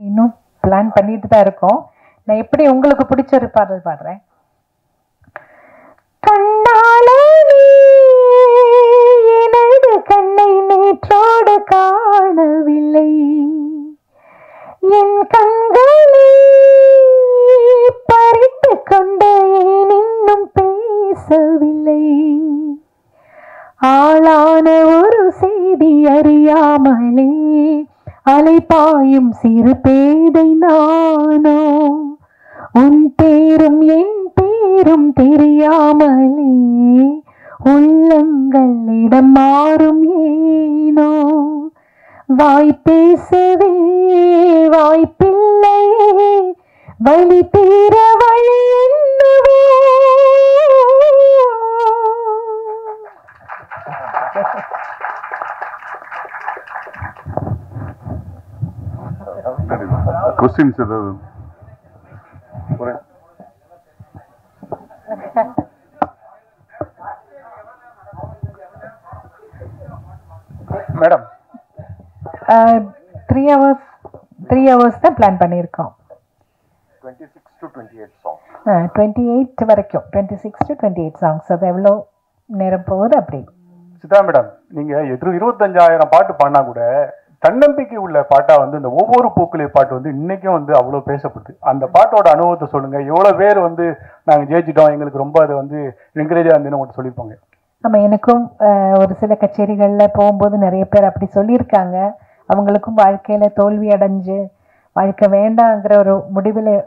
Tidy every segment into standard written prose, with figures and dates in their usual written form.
இன்னும் பிளான் பண்ணிட்டு தான் இருக்கோம். நான் எப்படி உங்களுக்கு பிடிச்ச ஒரு பாடல் பாடுறேன். கண்ணாலே எனது கண்ணை நேற்றோடு காணவில்லை, என் கண்களை பறித்து கொண்டே இன்னும் பேசவில்லை, ஆளான ஒரு செய்தி அறியாமலே அலைபாயும் சிறு பேதை நானோ, உன் பேரும் என் பேரும் தெரியாமலே உள்ளங்கள் இடம் மாறும் ஏனோ, வாய் பேசவே வாய்ப்பில்லையே வழி தீர வழி என்னவோ. क्वेश्चंस ஏதாவது மேடம்? 3 hours தான் பிளான் பண்ணியிருக்கோம். 26 to 28 songs. 28 வரைக்கும் 26 to 28 songs. அது எவ்வளோ நேரம் போகுது அப்படி. சித்ரா மேடம், நீங்க 25,000 பாட்டு பாடினா கூட தன்னம்பிக்கை உள்ள பாட்டா வந்து இந்த ஒவ்வொரு பூக்களே பாட்டு வந்து இன்னைக்கும் வந்து அவ்வளவு பேசப்படுது. அந்த பாட்டோட அனுபவத்தை சொல்லுங்க. எவ்வளவு பேர் வந்து நாங்க ஜெயிச்சிட்டோம், எங்களுக்கு ரொம்ப அது வந்து என்கரேஜா இருந்துன்னு உங்கள்கிட்ட சொல்லியிருப்பாங்க. நம்ம எனக்கும் ஒரு சில கச்சேரிகளில் போகும்போது நிறைய பேர் அப்படி சொல்லியிருக்காங்க. அவங்களுக்கும் வாழ்க்கையில தோல்வி அடைஞ்சு வாழ்க்கை வேண்டாங்கிற ஒரு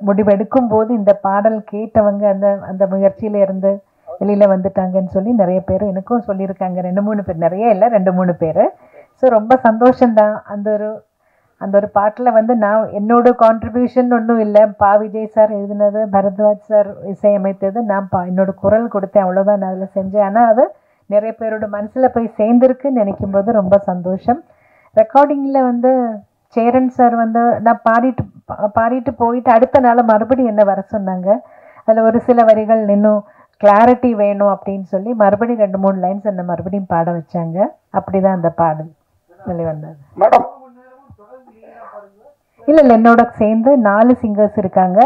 முடிவெடுக்கும் போது இந்த பாடல் கேட்டவங்க அந்த அந்த முயற்சியில இருந்து வெளியில வந்துட்டாங்கன்னு சொல்லி நிறைய பேர் எனக்கும் சொல்லியிருக்காங்க. 2-3 பேர், நிறைய இல்லை, 2-3 பேர். ஸோ ரொம்ப சந்தோஷம்தான். அந்த ஒரு பாட்டில் வந்து நான் என்னோட கான்ட்ரிபியூஷன் ஒன்றும் இல்லை. விஜய் சார் எழுதினது, பரத்வாஜ் சார் இசையமைத்தது, நான் என்னோட குரல் கொடுத்தேன், அவ்வளோதான் நான் அதில் செஞ்சேன். ஆனால் அது நிறைய பேரோட மனசில் போய் சேர்ந்துருக்குன்னு நினைக்கும் போது ரொம்ப சந்தோஷம். ரெக்கார்டிங்கில் வந்து சேரன் சார் வந்து நான் பாடிட்டு போயிட்டு அடுத்த நாள் மறுபடியும் என்ன வர சொன்னாங்க. அதில் ஒரு சில வரிகள் இன்னும் கிளாரிட்டி வேணும் அப்படின்னு சொல்லி மறுபடியும் 2-3 லைன்ஸ் என்ன மறுபடியும் பாட வச்சாங்க. அப்படிதான் அந்த பாடல் வெளிவந்தது. மேடம் இல்லை, என்னோட சேர்ந்து 4 சிங்கர்ஸ் இருக்காங்க.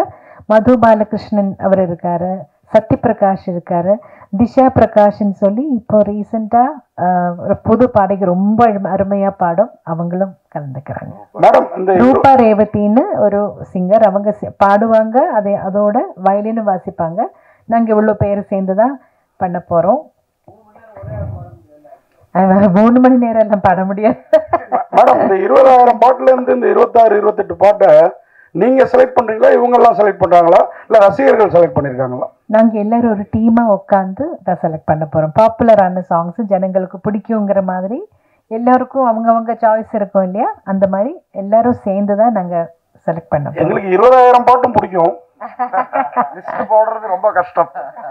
மது பாலகிருஷ்ணன் அவர் இருக்காரு, சத்யபிரகாஷ் இருக்காரு, திஷா பிரகாஷ்ன்னு சொல்லி இப்போ ரீசெண்டாக புது பாடகி ரொம்ப அருமையாக பாடும், அவங்களும் கலந்துக்கிறாங்க. ரூபா ரேவதின்னு ஒரு சிங்கர், அவங்க பாடுவாங்க, அதோட வயலினும் வாசிப்பாங்க. நாங்கள் இவ்வளோ பேர் சேர்ந்து தான் பண்ண போகிறோம். 3 மணி நேரம் எல்லாம் பாட முடியாது மேடம். இந்த 20,000 பாட்டுல இருந்து இந்த 26-28 பாட்டை நீங்க செலக்ட் பண்றீங்களா, இவங்க எல்லாம் செலக்ட் பண்றாங்களா, இல்ல ரசிகர்கள் செலக்ட் பண்ணிருக்காங்களா? நாங்க எல்லாரும் ஒரு டீமா உட்காந்து தான் செலக்ட் பண்ண போறோம். பாப்புலரான சாங்ஸ் ஜனங்களுக்கு பிடிக்குங்கிற மாதிரி எல்லாருக்கும் அவங்கவங்க சாய்ஸ் இருக்கும் இல்லையா, அந்த மாதிரி எல்லாரும் சேர்ந்து தான் நாங்க செலக்ட் பண்ண போறோம். எங்களுக்கு 20,000 பாட்டும் பிடிக்கும். லிஸ்ட் போடுறது ரொம்ப கஷ்டம்.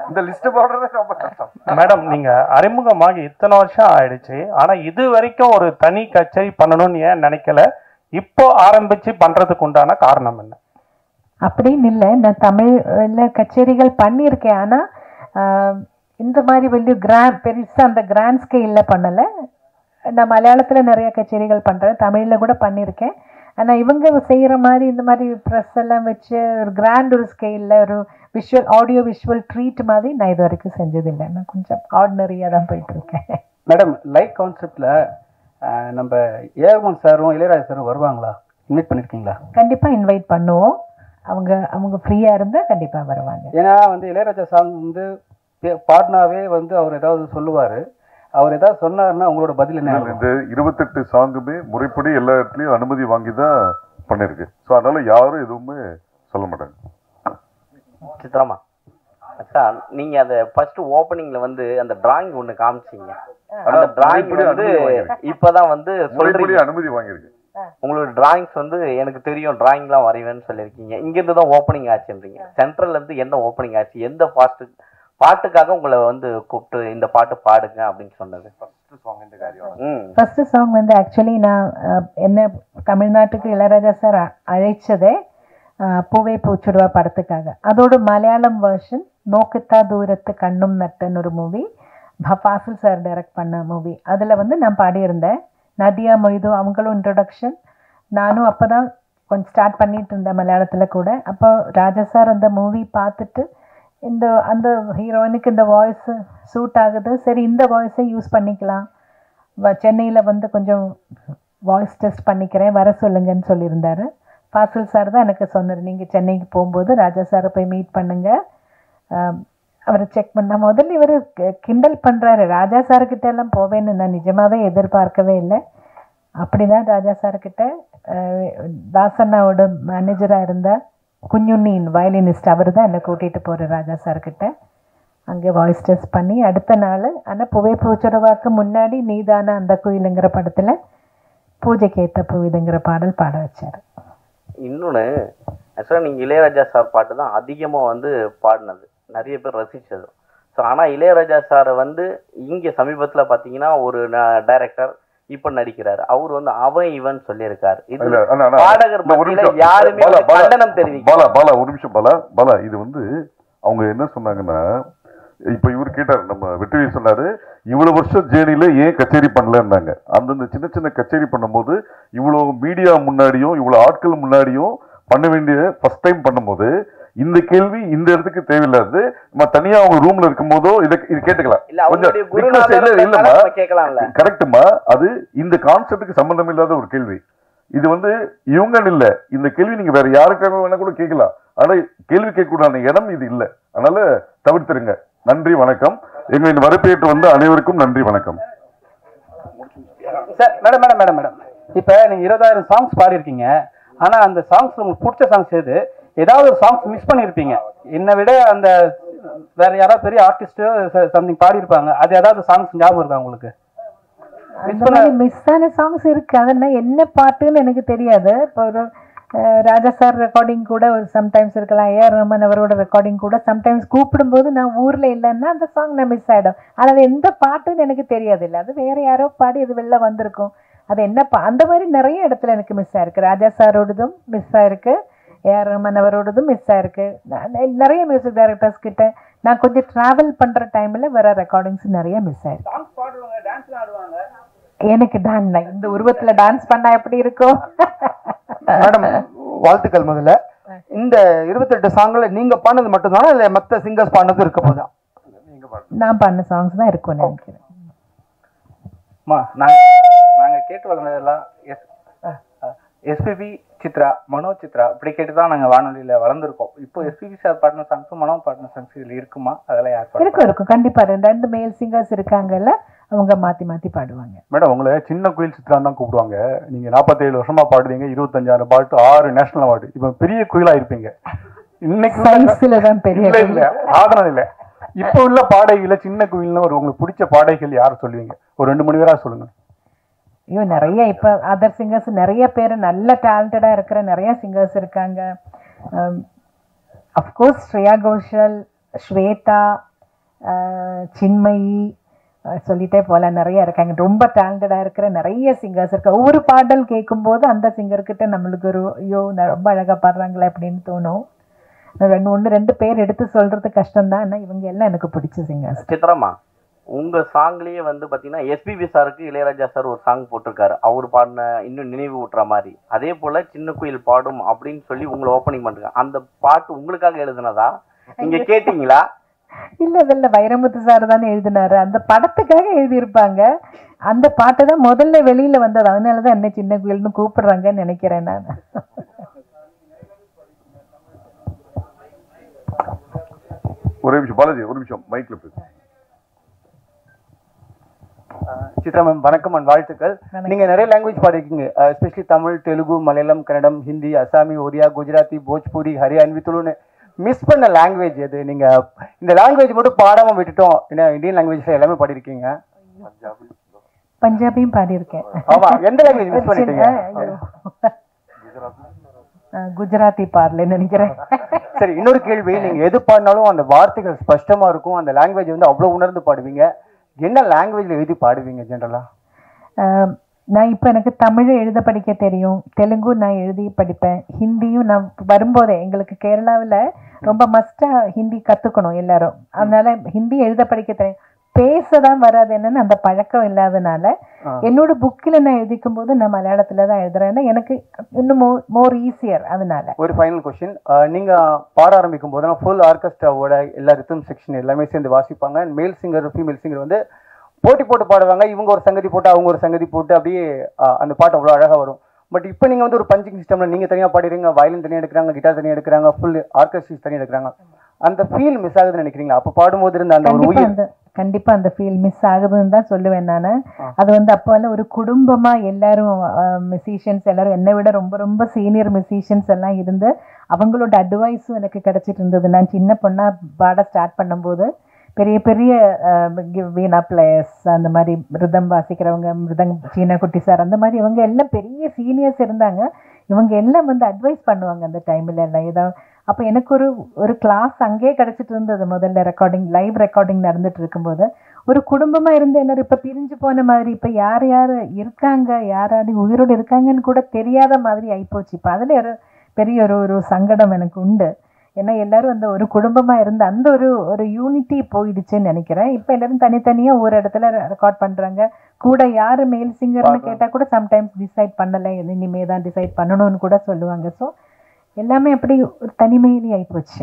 இந்த லிஸ்ட் போடுறது ரொம்ப கஷ்டம். மேடம், நீங்க அறிமுகமாகி இத்தனை வருஷம் ஆயிடுச்சு, ஆனா இது வரைக்கும் ஒரு தனி கச்சேரி பண்ணணும்னு ஏன் நினைக்கல? இப்போ ஆரம்பிச்சு பண்றதுக்கு உண்டான காரணம் என்ன? அப்படின்னு இல்லை, நான் தமிழ்ல கச்சேரிகள் பண்ணியிருக்கேன். ஆனா இந்த மாதிரி வெளியே பெருசா அந்த கிராண்ட் ஸ்கேல்ல பண்ணலை. நான் மலையாளத்துல நிறைய கச்சேரிகள் பண்றேன், தமிழ்ல கூட பண்ணியிருக்கேன். ஆனா இவங்க செய்யற மாதிரி இந்த மாதிரி ப்ரெஸ் எல்லாம் வச்சு ஒரு கிராண்ட் ஒரு ஸ்கேல்ல ஒரு ஆடியோ விஷுவல் ட்ரீட் மாதிரி நான் இது வரைக்கும் செஞ்சதில்லை. நான் கொஞ்சம் ஆர்டினரியா தான் போயிட்டு இருக்கேன். மேடம், லைக் கான்செப்ட்ல நம்ம ஏஆர்மன் சாரும் இளையராஜா சாரும் வருவாங்களா? இன்வைட் பண்ணிருக்கீங்களா? கண்டிப்பா இன்வைட் பண்ணுவோம். அவங்க ஃப்ரீயா இருந்தா கண்டிப்பா வருவாங்க. ஏன்னா வந்து இளையராஜா சாங் வந்து பாடினாவே வந்து அவர் ஏதாவது சொல்லுவாரு. அவர் ஏதாவது சொன்னாருன்னா உங்களோட பதில் என்ன? இந்த 28 சாங்குமே முறைப்படி எல்லா இடத்துலயும் அனுமதி வாங்கி தான் பண்ணிருக்கு. ஸோ அதனால யாரும் எதுவுமே சொல்ல மாட்டாங்க. சித்ராமா, அக்கா, நீங்க அந்த ஃபர்ஸ்ட் ஓப்பனிங்ல வந்து அந்த டிராயிங் ஒண்ணு காமிச்சீங்க. அந்த டிராயிங் வந்து இப்பதான் வந்து சொல்றீங்க அனுமதி வாங்கியிருக்கு. உங்களோட டிராயிங்ஸ் வந்து எனக்கு தெரியும், டிராயிங்லாம் வரைவேன்னு சொல்லியிருக்கீங்க. இங்கிருந்து தான் ஓப்பனிங் ஆச்சுன்றீங்க. சென்ட்ரல்ல இருந்து என்ன ஓப்பனிங் ஆச்சு? எந்த பாட்டுக்காக உங்களை வந்து கூப்பிட்டு இந்த பாட்டு பாடுங்க அப்படின்னு சொன்னது? ஃபர்ஸ்ட் சாங் வந்து ஆக்சுவலி நான் என்ன தமிழ்நாட்டுக்கு இளையராஜா சார் அழைச்சதே பூவே பூச்சுடுவா படத்துக்காக. அதோட மலையாளம் வெர்ஷன் நோக்குத்தா தூரத்து கண்ணும் நட்டுன்னு ஒரு மூவி, ஃபாசில் சார் டைரக்ட் பண்ண மூவி. அதில் வந்து நான் பாடியிருந்தேன். நதியா மொய்து அவங்களும் இன்ட்ரொடக்ஷன், நானும் அப்போ தான் கொஞ்சம் ஸ்டார்ட் பண்ணிட்டு இருந்தேன் மலையாளத்தில் கூட. அப்போ ராஜா சார் அந்த மூவி பார்த்துட்டு அந்த ஹீரோயினுக்கு இந்த வாய்ஸ் சூட் ஆகுது, சரி இந்த வாய்ஸை யூஸ் பண்ணிக்கலாம், சென்னையில் கொஞ்சம் வாய்ஸ் டெஸ்ட் பண்ணிக்கிறேன், வர சொல்லுங்கன்னு சொல்லியிருந்தாரு. ஃபாசில் சார் தான் எனக்கு சொன்னார், நீங்கள் சென்னைக்கு போகும்போது ராஜா சாரை போய் மீட் பண்ணுங்க, அவரை செக் பண்ண. முதல்ல இவர் கிண்டல் பண்ணுறாரு, ராஜா சார்கிட்ட எல்லாம் போவேன்னு நான் நிஜமாகவே எதிர்பார்க்கவே இல்லை. அப்படிதான் ராஜா சார்கிட்ட தாசண்ணாவோட மேனேஜராக இருந்த குஞ்சுண்ணின் வயலினிஸ்ட் அவர் தான் என்னை கூட்டிகிட்டு போகிறார் ராஜா சார்கிட்ட. அங்கே வாய்ஸ் டெஸ்ட் பண்ணி அடுத்த நாள், ஆனால் புவை பூச்சுறவாக்கு முன்னாடி நீதான அந்த கோயிலுங்கிற படத்தில் பூஜைக்கு ஏற்ற பூவிதுங்கிற பாடல் பாட வச்சார். இன்னொன்று ஆக்சுவலாக நீங்கள் இளையராஜா சார் பாட்டு தான் அதிகமாக பாடினது, நிறைய பேர் ரசித்தது. ஸோ ஆனால் இளையராஜா சாரை இங்கே சமீபத்தில் பார்த்தீங்கன்னா ஒரு டைரக்டர் இப்போ நடிக்கிறாரு, அவர் அவன் இவன் சொல்லியிருக்காரு. இது பாடகர் யாருமே கண்டனம் தெரிவிக்க. பாலா ஒரு நிமிஷம் பாலா இது அவங்க என்ன சொன்னாங்கன்னா, இப்ப இவர் கேட்டாரு, நம்ம வெற்றி சொன்னாரு, இவ்வளவு வருஷம் ஜேர்னில ஏன் கச்சேரி பண்ணலன்னாங்க. அந்தந்த சின்ன சின்ன கச்சேரி பண்ணும்போது இவ்வளவு மீடியா முன்னாடியும் இவ்வளவு ஆட்கள் முன்னாடியும் பண்ண வேண்டிய ஃபர்ஸ்ட் டைம் பண்ணும்போது இந்த கேள்வி இந்த இடத்துக்கு தேவையில்லாது. நம்ம தனியா அவங்க ரூம்ல இருக்கும் போதோ இது கேட்டுக்கலாம். கரெக்டுமா, அது இந்த கான்செப்டுக்கு சம்பந்தம் இல்லாத ஒரு கேள்வி. இது இவங்கன்னு இல்ல, இந்த கேள்வி நீங்க வேற யாருக்காக வேணா கூட கேட்கலாம். ஆனா கேள்வி கேட்கக்கூடாத இடம் இது இல்ல, அதனால தவிர்த்துருங்க. நன்றி, வணக்கம். எங்களின் வரப்பேற்று அனைவருக்கும் நன்றி, வணக்கம். Sir madam madam madam madam இப்ப நீங்க 20,000 சாங்ஸ் பாடி இருக்கீங்க. ஆனா அந்த சாங்ஸ் உங்களுக்கு பிடிச்ச சாங்ஸ் எது? ஏதாவது ஒரு சாங்ஸ் மிஸ் பண்ணிருப்பீங்க, என்னை விட அந்த வேற யாராவது பெரிய ஆர்டிஸ்ட் சம்திங் பாடி இருப்பாங்க, அது ஏதாவது சாங்ஸ் ஞாபகம் இருக்கா உங்களுக்கு? மிஸ் ஆன சாங்ஸ் இருக்கு, அதெல்லாம் என்ன பாட்டுன்னு எனக்கு தெரியாது. இப்போ ஒரு ராஜா சார் ரெக்கார்டிங் கூட சம்டைம்ஸ் இருக்கலாம், ஏஆர் ரஹ்மான் அவரோட ரெக்கார்டிங் கூட சம்டைம்ஸ் கூப்பிடும்போது நான் ஊர்ல இல்லைன்னா அந்த சாங் நான் மிஸ் ஆயிடும். அது எந்த பாட்டுன்னு எனக்கு தெரியாது, இல்லை அது வேற யாரோ பாடி அது வெளில வந்திருக்கும். அது என்ன அந்த மாதிரி நிறைய இடத்துல எனக்கு மிஸ் ஆயிருக்கு. ராஜா சாரோடதும் மிஸ் ஆயிருக்கு, ஏஆர் ரஹ்மான் அவரோடதும் மிஸ் ஆயிருக்கு. நிறைய மியூசிக் டைரக்டர்ஸ் கிட்ட நான் கொஞ்சம் டிராவல் பண்ற டைம்ல வர ரெக்கார்டிங்ஸ் நிறைய மிஸ் ஆயிருக்கு. எனக்கு இந்த உருவத்துல டான்ஸ் பண்ணா எப்படி இருக்கும்? மேடம் வாழ்த்துக்கள். முதல்ல இந்த 28 சாங்ல நீங்க பாடினது மட்டும்தானா இல்ல மத்த சிங்கர்ஸ் பாடினது இருக்க போதா? நான் பாடின சாங்ஸ் தான் இருக்கும் நினைக்கிறேன். நாங்க கேட்டு வளர்ந்ததெல்லாம் எஸ்பிபி சித்ரா, மனோ சித்ரா இப்படி கேட்டுதான் நாங்க வானொலியில வளர்ந்துருக்கோம். இப்போ எஸ்பிபி சார் பாடின சாங்ஸும் மனோ பாடின சாங்ஸ் இதுல இருக்குமா? அதெல்லாம் யார் இருக்கும் கண்டிப்பா. ரெண்டு மேல் சிங்கர்ஸ் இருக்காங்கல்ல, அவங்க மாத்தி மாத்தி பாடுவாங்க. மேடம் உங்களை சின்ன கோயில் சித்ரா தான் கூப்பிடுவாங்க. நீங்க 47 வருஷமா பாடுறீங்க, 25,000 பாட்டு, 6 நேஷனல் அவார்டு. இப்ப பெரிய கோயிலா இருப்பீங்க. இன்னைக்கு இல்ல சாதனம் இல்ல. இப்ப உள்ள பாடகைகள சின்ன கோயில்னு உங்களுக்கு பிடிச்ச பாடகைகள் யாரும் சொல்லுவீங்க? ஒரு 2 மணி நேரம் சொல்லுங்க. ஐயோ நிறைய, இப்ப அதர் சிங்கர்ஸ் நிறைய பேர் நல்ல டேலண்டடா இருக்கிற நிறைய சிங்கர்ஸ் இருக்காங்க. அஃப்கோர்ஸ் ஸ்ரேயா கோஷல், ஸ்வேதா, சின்மயி, சொல்லிட்டே போல நிறைய இருக்காங்க. ரொம்ப டேலண்டடா இருக்கிற நிறைய சிங்கர்ஸ் இருக்கு. ஒவ்வொரு பாடல் கேட்கும் போது அந்த சிங்கர்கிட்ட நம்மளுக்கு ஒரு ஐயோ ரொம்ப அழகா பாடுறாங்களே அப்படின்னு தோணும். 2 பேர் எடுத்து சொல்றது கஷ்டம் தான், ஆனா இவங்க எல்லாம் எனக்கு பிடிச்ச சிங்கர்ஸ். சித்ராமா, உங்க சாங்லயே பாத்தீங்கன்னா எஸ்பிபி சாருக்கு இளையராஜா சார் ஒரு சாங் போட்டிருக்காரு, அவர் பாடின இன்னும் நினைவு ஊட்டுற மாதிரி. அதே போல சின்ன குயில் பாடும் அப்படின்னு சொல்லி உங்களை ஓப்பனிங் பண்றாங்க. அந்த பாட்டு உங்களுக்காக எழுதுனதா? நீங்க கேட்டீங்களா? இல்ல வைரமுத்து சார் தானே எழுதினாரு. அந்த படத்துக்காக எழுதியிருப்பாங்க. அந்த பாட்டு தான் முதல்ல வெளியில வந்தது, அதனாலதான் என்ன சின்ன குயில்னு கூப்பிடுறாங்கன்னு நினைக்கிறேன் நான். ஒரு நிமிஷம் பாலாஜி, ஒரு நிமிஷம் மைக்ல பேசு. சித்ரா மேம் வணக்கம் அண்ட் வாழ்த்துக்கள். நீங்க நிறைய லாங்குவேஜ் பாடிருக்கீங்க, எஸ்பெஷலி தமிழ், தெலுங்கு, மலையாளம், கன்னடம், ஹிந்தி, அசாமி, ஒரியா, குஜராத்தி, போஜ்பூரி, ஹரியான்வி, துளுன்னு மிஸ் பண்ண லாங்குவேஜ் எது? நீங்க இந்த லாங்குவேஜ் மட்டும் பாடாம விட்டுட்டோம், ஏன்னா இந்தியன் லாங்குவேஜ்ல எல்லாமே பாடிருக்கீங்க. பஞ்சாபியும் பாடியிருக்கேன். ஆமா, எந்த லாங்குவேஜ் மிஸ் பண்ணிட்டீங்க? குஜராத்தி பாடல நினைக்கிறேன். சரி, இன்னொரு கேள்வி, நீங்க எது பாடினாலும் அந்த வார்த்தைகள் ஸ்பஷ்டமா இருக்கும், அந்த லாங்குவேஜ் அவ்வளவு உணர்ந்து பாடுவீங்க. என்ன லாங்குவேஜ்ல எழுதி பாடுவீங்க ஜென்ரலா? நான் இப்போ எனக்கு தமிழ் எழுத படிக்க தெரியும், தெலுங்கு நான் எழுதி படிப்பேன், ஹிந்தியும் நான் வரும்போதே எங்களுக்கு கேரளாவில் ரொம்ப மஸ்டா ஹிந்தி கற்றுக்கணும் எல்லாரும், அதனால ஹிந்தி எழுத படிக்க தெரியும். பேசதான் வராது. என்னன்னு அந்த பழக்கம் இல்லாதனால என்னோட புக்கில் நான் எழுதிக்கும் போது நான் மலையாளத்துல தான் எழுதுறேன்னா எனக்கு இன்னும் மோர் ஈஸியர். அதனால ஒரு ஃபைனல் கொஸ்டின், நீங்க பாட ஆரம்பிக்கும் போது ஃபுல் ஆர்கெஸ்ட்ராவோட எல்லா ரிதம் செக்ஷன் எல்லாமே சேர்ந்து வாசிப்பாங்க. மேல் சிங்கர் ஃபீமேல் சிங்கர் வந்து போட்டி போட்டு பாடுவாங்க. இவங்க ஒரு சங்கதி போட்டு அவங்க ஒரு சங்கதி போட்டு அப்படியே அந்த பாட்டு அவ்வளோ அழகாக வரும். பட் இப்போ நீங்கள் வந்து ஒரு பஞ்சிங் சிஸ்டமில் நீங்கள் தனியாக பாடுறீங்க, வயலின் தனியாக எடுக்கிறாங்க, கிட்டார் தனியாக எடுக்கிறாங்க, ஃபுல் ஆர்கெஸ்ட்ரிஸ் தனியாக எடுக்கிறாங்க. அந்த ஃபீல் மிஸ் ஆகுதுன்னு நினைக்கிறீங்களா? அப்போ பாடும்போது இருந்த அந்த ஒரு உயிர் கண்டிப்பா அந்த ஃபீல் மிஸ் ஆகுதுன்னு தான் சொல்லுவேன் நான். அது வந்து அப்போ எல்லாம் ஒரு குடும்பமா எல்லாரும் மியூசிஷியன்ஸ் எல்லாரும் என்னை விட ரொம்ப ரொம்ப சீனியர் மியூசிஷியன்ஸ் எல்லாம் இருந்து அவங்களோட அட்வைஸும் எனக்கு கிடைச்சிட்டு இருந்தது. நான் சின்ன பொண்ணா பாட ஸ்டார்ட் பண்ணும்போது பெரிய பெரிய வீணா பிளேயர்ஸ், அந்த மாதிரி மிருதம் வாசிக்கிறவங்க, சீனா குட்டி சார், அந்த மாதிரி இவங்க எல்லாம் பெரிய சீனியர்ஸ் இருந்தாங்க. இவங்க எல்லாம் வந்து அட்வைஸ் பண்ணுவாங்க அந்த டைம்ல எல்லாம் ஏதாவது. அப்போ எனக்கு ஒரு கிளாஸ் அங்கேயே கிடைச்சிட்டு இருந்தது. முதல்ல லைவ் ரெக்கார்டிங் நடந்துட்டு இருக்கும்போது ஒரு குடும்பமா இருந்து எல்லாரும் இப்ப பிரிஞ்சு போன மாதிரி, இப்ப யார் யார் இருக்காங்க, யாராடி உயிரோடு இருக்காங்கன்னு கூட தெரியாத மாதிரி ஆயிப்போச்சு. இப்போ அதுல ஒரு பெரிய ஒரு சங்கடம் எனக்கு உண்டு. ஏன்னா எல்லாரும் அந்த ஒரு குடும்பமா இருந்த அந்த ஒரு யூனிட்டி போயிடுச்சுன்னு நினைக்கிறேன். இப்ப எல்லாரும் தனித்தனியா ஒரு இடத்துல ரெக்கார்ட் பண்றாங்க. கூட யாரு மேல் சிங்கர்னு கேட்டா கூட சம்டைம்ஸ் டிசைட் பண்ணலை, இனிமே தான் டிசைட் பண்ணணும்னு கூட சொல்லுவாங்க. ஸோ எல்லாமே அப்படி ஒரு தனிமையிலே ஆயிப்போச்சு.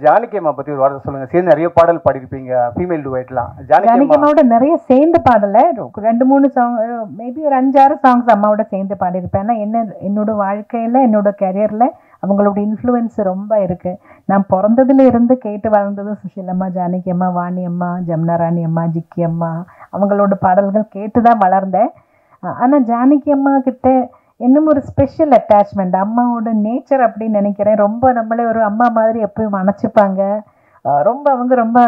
ஜானகி அம்மா பத்தி ஒரு வார்த்தை சொல்லுங்க. சேர்ந்து நிறைய பாடல் பாடிருப்பீங்க, ஃபீமேல் டுவைட்லாம். ஜானகி அம்மாவோட நிறைய சேர்ந்து பாடல, 2-3 சாங், மேபி ஒரு 5-6 சாங்ஸ் அம்மாவோட சேர்ந்து பாடியிருப்பேன். ஏன்னா என்னோட வாழ்க்கையில என்னோட கரியர்ல அவங்களோட இன்ஃப்ளூயன்ஸ் ரொம்ப இருக்கு. நான் பிறந்ததுல இருந்து கேட்டு வளர்ந்ததும் சுஷீலம்மா, ஜானகி அம்மா, வாணி அம்மா, ஜமுனா ராணி அம்மா, ஜிக்கி அம்மா, அவங்களோட பாடல்கள் கேட்டுதான் வளர்ந்தேன். ஆனா ஜானகி அம்மா கிட்ட இன்னும் ஒரு ஸ்பெஷல் அட்டாச்மெண்ட், அம்மாவோட நேச்சர் அப்படின்னு நினைக்கிறேன். ரொம்ப நம்மளே ஒரு அம்மா மாதிரி எப்பயும் அணைச்சிப்பாங்க. அவங்க ரொம்ப